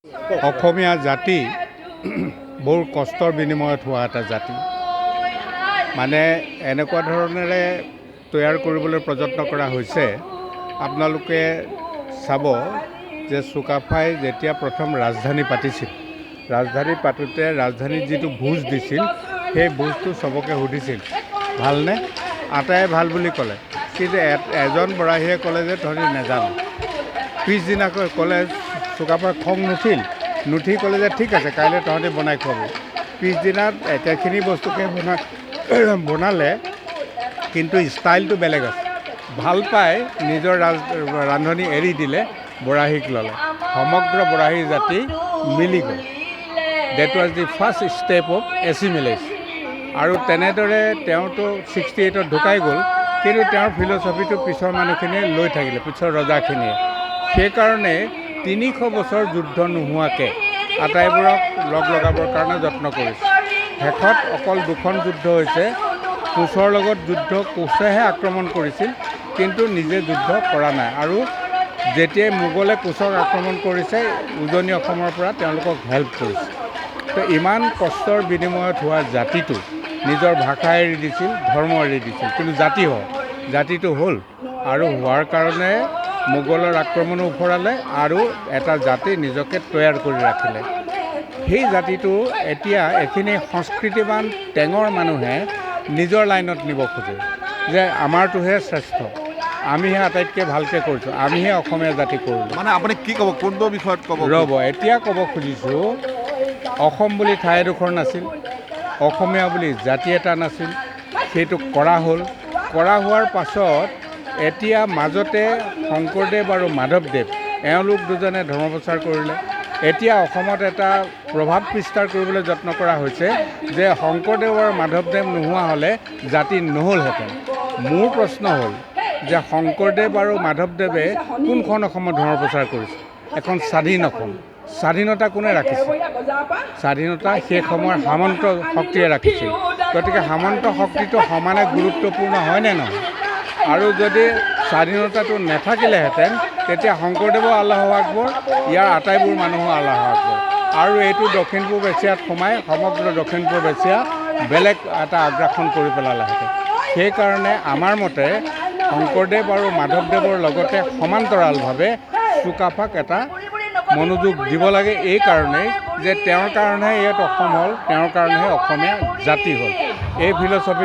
অসমীয়া জাতি বহু কষ্টৰ বিনিময়ত হোৱা এটা জাতি। মানে এনেকুৱা ধৰণেৰে তৈয়াৰ কৰিবলৈ প্ৰযত্ন কৰা হৈছে। আপোনালোকে চাব যে চুকাফাই যেতিয়া প্ৰথম ৰাজধানী পাতিছিল, ৰাজধানী পাতোঁতে ৰাজধানীত যিটো ভোজ দিছিল, সেই ভোজটো চবকে সুধিছিল ভালনে? আটায়ে ভাল বুলি ক'লে, কিন্তু এজন বৰাহীয়ে ক'লে যে তহঁতি নেজানো। পিছদিনাকৈ ক'লে চুকাফাৰ খং নুঠি ক'লে যে ঠিক আছে, কাইলৈ তহঁতি বনাই খুৱাবি। পিছদিনা একেখিনি বস্তুকে বনালে, কিন্তু ষ্টাইলটো বেলেগ আছে। ভাল পাই নিজৰ ৰান্ধনি এৰি দিলে, বৰাহীক ল'লে। সমগ্ৰ বৰাহী জাতি মিলি গ'ল। That was the first step of assimilation. আৰু তেনেদৰে তেওঁতো 68ত ঢুকাই গ'ল, কিন্তু তেওঁৰ ফিলচফিটো পিছৰ মানুহখিনিয়ে লৈ থাকিলে, পিছৰ ৰজাখিনিয়ে। সেইকাৰণে 300 বছৰ যুদ্ধ নোহোৱাকৈ আটাইবোৰক লগ লগাবৰ কাৰণে যত্ন কৰিছে। শেষত অকল 2খন যুদ্ধ হৈছে। কোচৰ লগত যুদ্ধ, কোচেহে আক্ৰমণ কৰিছিল, কিন্তু নিজে যুদ্ধ কৰা নাই। আৰু যেতিয়াই মোগলে কোচক আক্ৰমণ কৰিছে, উজনি অসমৰ পৰা তেওঁলোকক হেল্প কৰিছে। তো ইমান কষ্টৰ বিনিময়ত হোৱা জাতিটো নিজৰ ভাষা এৰি দিছিল, ধৰ্ম এৰি দিছিল, কিন্তু জাতিটো হ'ল। আৰু হোৱাৰ কাৰণে মোগলৰ আক্ৰমণো ওফৰালে আৰু এটা জাতি নিজকে তৈয়াৰ কৰি ৰাখিলে। সেই জাতিটো এতিয়া এইখিনি সংস্কৃতিবান টেঙৰ মানুহে নিজৰ লাইনত নিব খোজে যে আমাৰটোহে শ্ৰেষ্ঠ, আমিহে আটাইতকৈ ভালকৈ কৰিছোঁ, আমিহে অসমীয়া জাতি কৰিলোঁ। মানে আপুনি কি ক'ব, কোনটো বিষয়ত ক'ব? ৰ'ব, এতিয়া ক'ব খুজিছোঁ, অসম বুলি ঠাই এডোখৰ নাছিল, অসমীয়া বুলি জাতি এটা নাছিল, সেইটো কৰা হ'ল। কৰা হোৱাৰ পাছত এতিয়া মাজতে শংকৰদেৱ আৰু মাধৱদেৱ, এওঁলোক দুজনে ধৰ্ম প্ৰচাৰ কৰিলে। এতিয়া অসমত এটা প্ৰভাৱ বিস্তাৰ কৰিবলৈ যত্ন কৰা হৈছে যে শংকৰদেৱ আৰু মাধৱদেৱ নোহোৱা হ'লে জাতি নহ'লহেঁতেন। মোৰ প্ৰশ্ন হ'ল যে শংকৰদেৱ আৰু মাধৱদেৱে কোনখন অসমত ধৰ্ম প্ৰচাৰ কৰিছে? এখন স্বাধীন অসম। স্বাধীনতা কোনে ৰাখিছে? স্বাধীনতা সেই সময়ৰ সামন্ত শক্তিয়ে ৰাখিছিল। গতিকে সামন্ত শক্তিটো সমানে গুৰুত্বপূৰ্ণ হয়নে নহয়? আৰু যদি স্বাধীনতাটো নাথাকিলেহেঁতেন, তেতিয়া শংকৰদেৱো আল্লাহু আকবৰ, ইয়াৰ আটাইবোৰ মানুহো আল্লাহু আকবৰ। আৰু এইটো দক্ষিণ পূব এছিয়াত সোমাই সমগ্ৰ দক্ষিণ পূব এছিয়া বেলেগ এটা আগ্ৰাসন কৰি পেলালেহেঁতেন। সেইকাৰণে আমাৰ মতে শংকৰদেৱ আৰু মাধৱদেৱৰ লগতে সমান্তৰালভাৱে চুকাফাক এটা মনোযোগ দিব লাগে, এই কাৰণেই যে তেওঁৰ কাৰণেহে ইয়াত অসম হ'ল, তেওঁৰ কাৰণেহে অসমীয়া জাতি হ'ল। এই ফিলচফি